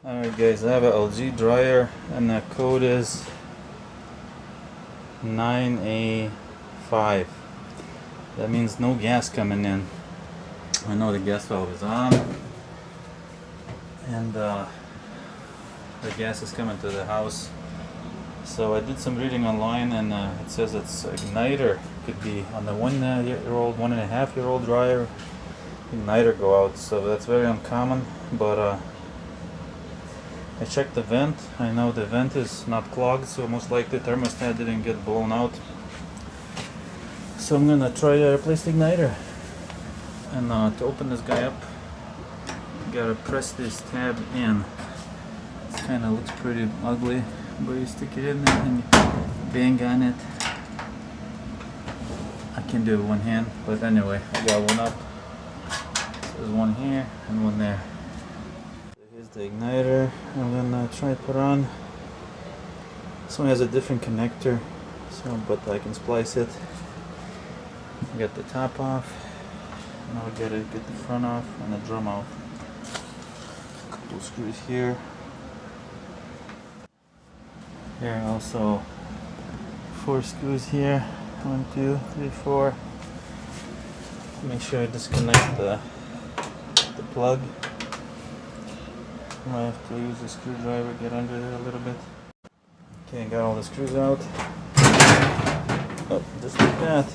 Alright guys, I have a LG dryer and the code is 9A5. That means no gas coming in. I know the gas valve is on and the gas is coming to the house. So I did some reading online and it says it's igniter. Could be on the 1-year-old, 1.5-year-old dryer, igniter go out. So that's very uncommon, but I checked the vent. I know the vent is not clogged, so most likely the thermostat didn't get blown out. So I'm gonna try to replace the igniter. And to open this guy up, you gotta press this tab in. It kind of looks pretty ugly, but you stick it in there and you bang on it. I can do it with one hand, but anyway, I got one up. So there's one here and one there. Here's the igniter. I'm gonna try to put on. This one has a different connector, so but I can splice it. Get the top off. Now we gotta get the front off and the drum off. A couple screws here. Here also 4 screws here. 1, 2, 3, 4. Make sure I disconnect the plug. I have to use a screwdriver, get under there a little bit. Okay, got all the screws out. Oh, just like that.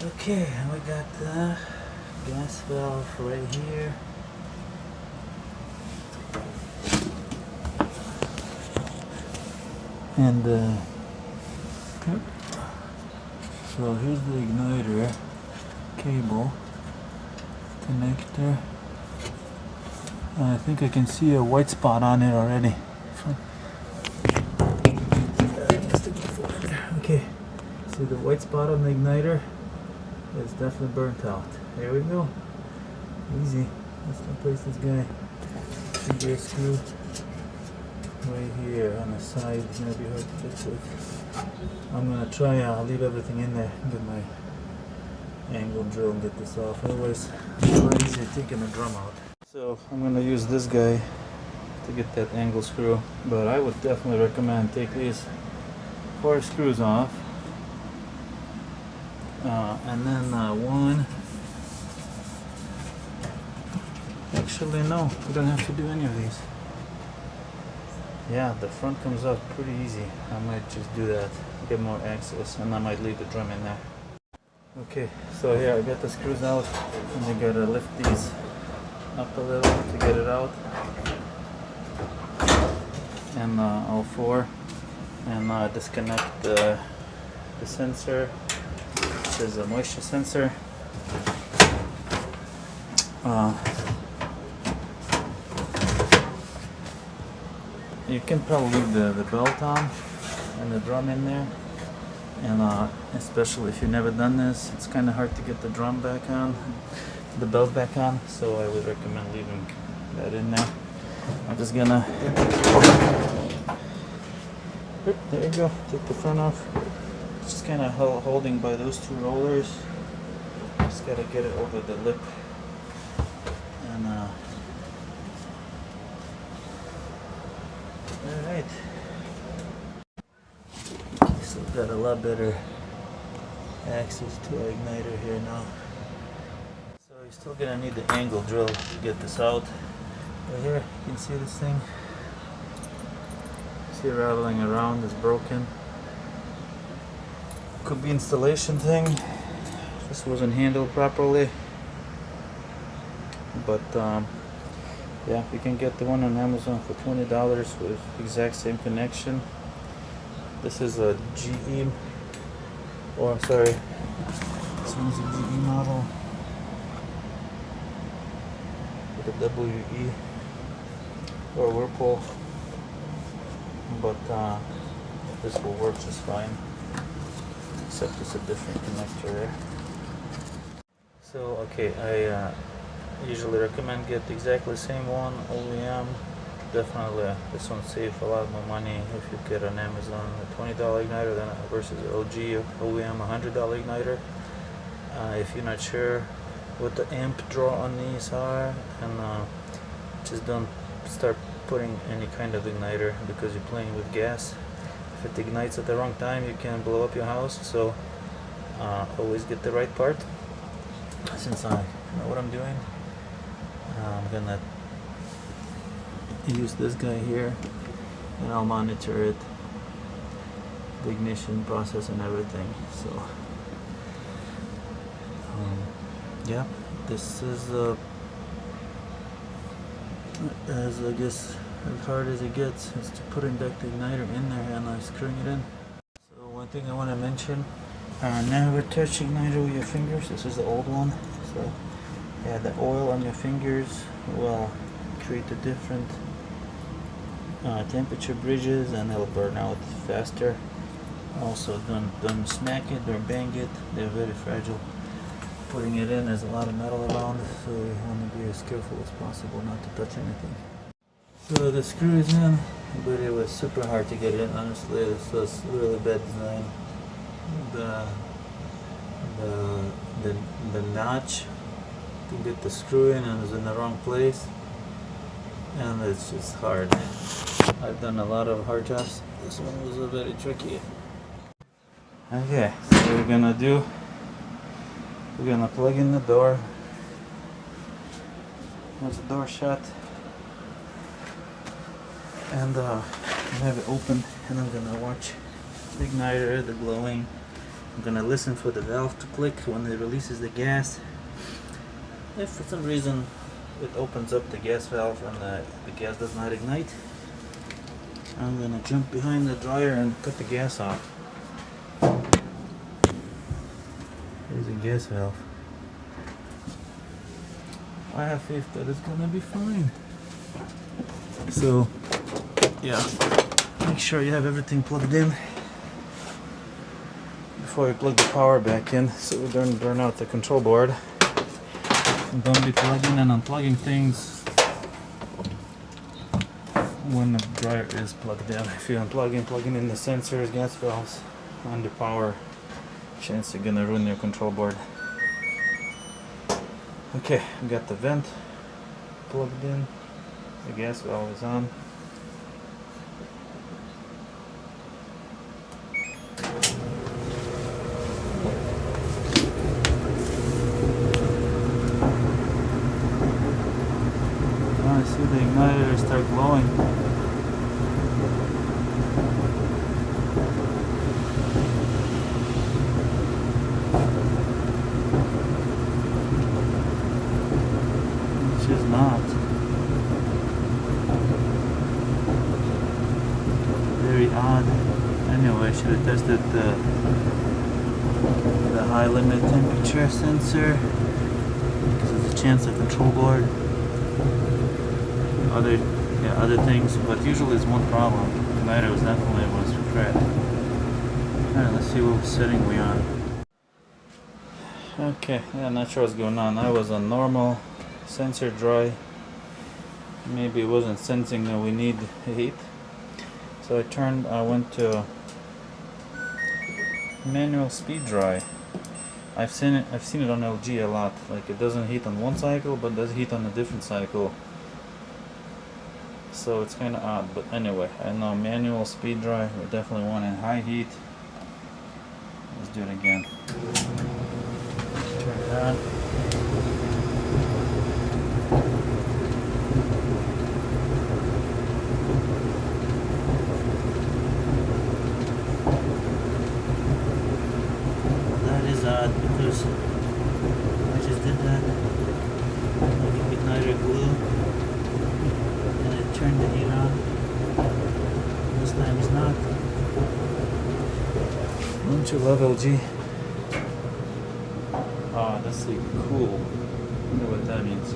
Okay, we got the gas valve right here. And so here's the igniter cable connector. I think I can see a white spot on it already. Okay, see the white spot on the igniter? It's definitely burnt out. There we go. Easy. Let's replace this guy. Should be a screw right here on the side. It's gonna be hard to fix it. I'm gonna try. I'll leave everything in there. Get my angle drill and get this off. Otherwise, it's a lot easier taking the drum out. So I'm gonna use this guy to get that angle screw. But I would definitely recommend take these 4 screws off. And then one. Actually, no, we don't have to do any of these. Yeah, the front comes out pretty easy. I might just do that, get more access, and I might leave the drum in there. Okay, so here I got the screws out, and you gotta lift these up a little to get it out. And all 4, and disconnect the sensor. This is a moisture sensor. You can probably leave the belt on and the drum in there, and especially if you've never done this, it's kind of hard to get the drum back on, the belt back on, so I would recommend leaving that in there. I'm just gonna, there you go, take the front off. Just kind of holding by those 2 rollers. Just gotta get it over the lip, and alright. Okay, so we've got a lot better access to our igniter here now. So you're still gonna need the angle drill to get this out. Right here, you can see this thing. See it rattling around, it's broken. Could be installation thing. This wasn't handled properly. But yeah, you can get the one on Amazon for $20 with exact same connection. This is a GE, or sorry, this one's a GE model with a WE or Whirlpool, but this will work just fine, except it's a different connector there. So okay, I usually recommend get exactly the same one, OEM. Definitely this one saves a lot more money if you get on Amazon a $20 igniter than versus LG OEM $100 igniter. If you're not sure, what the amp draw on these are, and just don't start putting any kind of igniter because you're playing with gas. If it ignites at the wrong time, you can blow up your house. So always get the right part. Since I know what I'm doing, I'm gonna use this guy here, and I'll monitor it, the ignition process and everything. So yeah, this is as I guess as hard as it gets is to putting back the igniter in there and screwing it in. So one thing I want to mention, never touch igniter with your fingers. This is the old one. So yeah, the oil on your fingers will create a different temperature bridges, and it'll burn out faster. Also, don't smack it or bang it. They're very fragile. Putting it in, there's a lot of metal around, so you want to be as careful as possible not to touch anything. So the screw is in, but it was super hard to get in. Honestly, this was really bad design. The notch to get the screw in and is in the wrong place, and it's just hard. I've done a lot of hard jobs. This one was very tricky. Okay, so what we're gonna do, we're gonna plug in the door. Have the door shut, and have it open, and I'm gonna watch the igniter, the glowing. I'm gonna listen for the valve to click when it releases the gas. If for some reason it opens up the gas valve and the gas does not ignite, I'm gonna jump behind the dryer and cut the gas off. There's a gas valve. I have faith that it's gonna be fine. So yeah, make sure you have everything plugged in before you plug the power back in, so we don't burn out the control board. And don't be plugging and unplugging things when the dryer is plugged in. If you're plugging in the sensors, gas valves, under power, chance you're gonna ruin your control board. Okay, we got the vent plugged in, the gas valve is on. I see the igniter start glowing. Which is not. Very odd. Anyway, I should have tested the high limit temperature sensor, because there's a chance the control board. Other things, but usually it's one problem. Tonight it was definitely crap. Alright, let's see what setting we're on. Okay, yeah, not sure what's going on. I was on normal, sensor dry. Maybe it wasn't sensing that we need heat. So I went to manual speed dry. I've seen it on LG a lot. Like, it doesn't heat on one cycle, but does heat on a different cycle. So it's kind of odd, but anyway, I know manual speed dry, we definitely want in high heat. Let's do it again. Turn it on. That is odd because I just did that. Like igniter glue. Turn the heat on. This time it's not. Don't you love LG? Ah, that's like cool. I wonder what that means.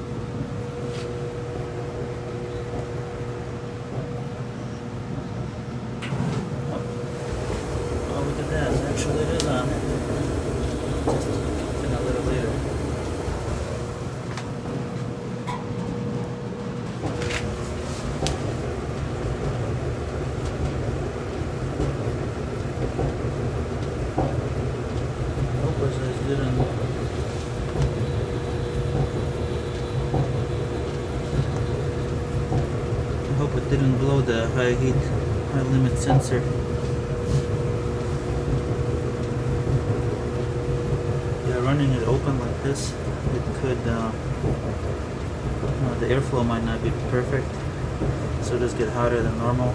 Oh, look at that. Actually, it is on. Just in a little later. didn't blow the high heat, high limit sensor. Yeah, running it open like this, it could, the airflow might not be perfect, so just get hotter than normal.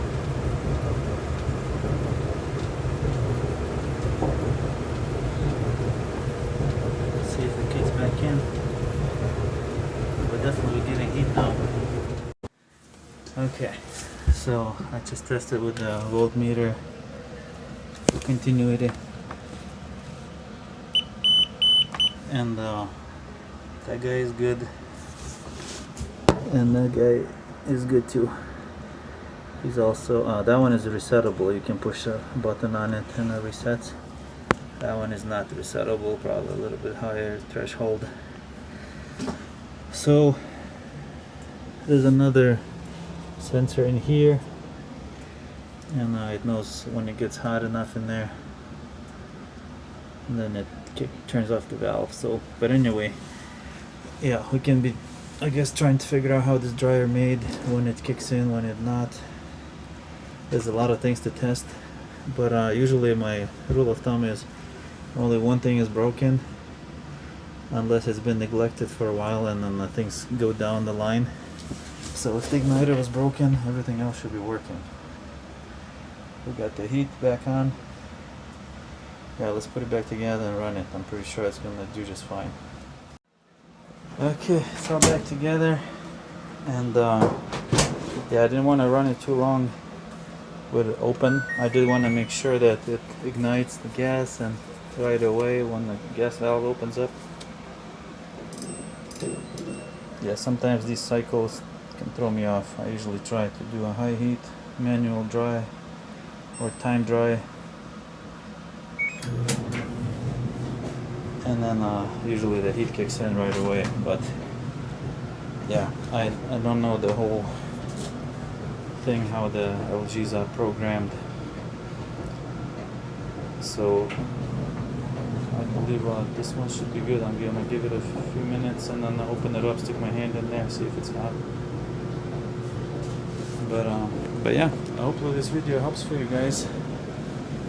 Let's see if it kicks back in. We're definitely getting heat now. Okay, so I just tested with the voltmeter for continuity, and that guy is good, and that guy is good too. He's also that one is resettable. You can push a button on it and it resets. That one is not resettable, probably a little bit higher threshold. So there's another sensor in here, and it knows when it gets hot enough in there, and then it turns off the valve. So, but anyway, yeah, we can be, I guess, trying to figure out how this dryer made, when it kicks in, when it not. There's a lot of things to test, but usually my rule of thumb is only one thing is broken, unless it's been neglected for a while, and then things go down the line. So if the igniter was broken, everything else should be working. We got the heat back on. Yeah, let's put it back together and run it. I'm pretty sure it's gonna do just fine. Okay, it's all back together, and yeah, I didn't want to run it too long with it open. I did want to make sure that it ignites the gas and right away when the gas valve opens up. Yeah, sometimes these cycles can throw me off. I usually try to do a high heat manual dry or time dry, and then usually the heat kicks in right away. But yeah, I don't know the whole thing, how the LGs are programmed, so I believe this one should be good. I'm gonna give it a few minutes and then open it up, stick my hand in there, see if it's hot. But yeah, hopefully this video helps for you guys,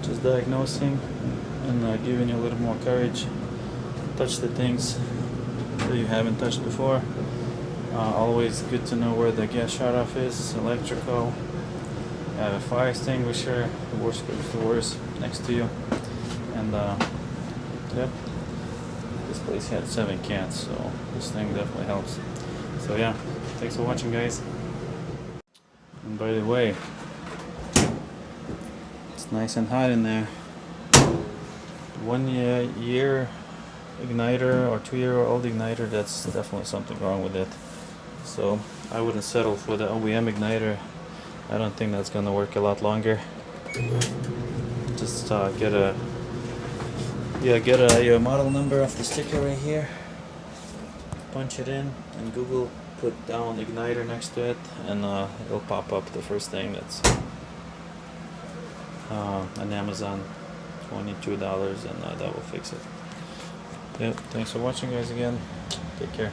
just diagnosing and giving you a little more courage. Touch the things that you haven't touched before. Always good to know where the gas shutoff is, electrical. Have a fire extinguisher, the worst comes to worst, next to you. And yep, this place had 7 cans, so this thing definitely helps. So yeah, thanks for watching, guys. And by the way, it's nice and hot in there. 1 year igniter or 2-year-old igniter, that's definitely something wrong with it. So I wouldn't settle for the OEM igniter. I don't think that's gonna work a lot longer. Just get your model number off the sticker right here, punch it in, and Google put down igniter next to it, and it'll pop up the first thing that's on Amazon, $22, and that will fix it. Yep, thanks for watching, guys, again. Take care.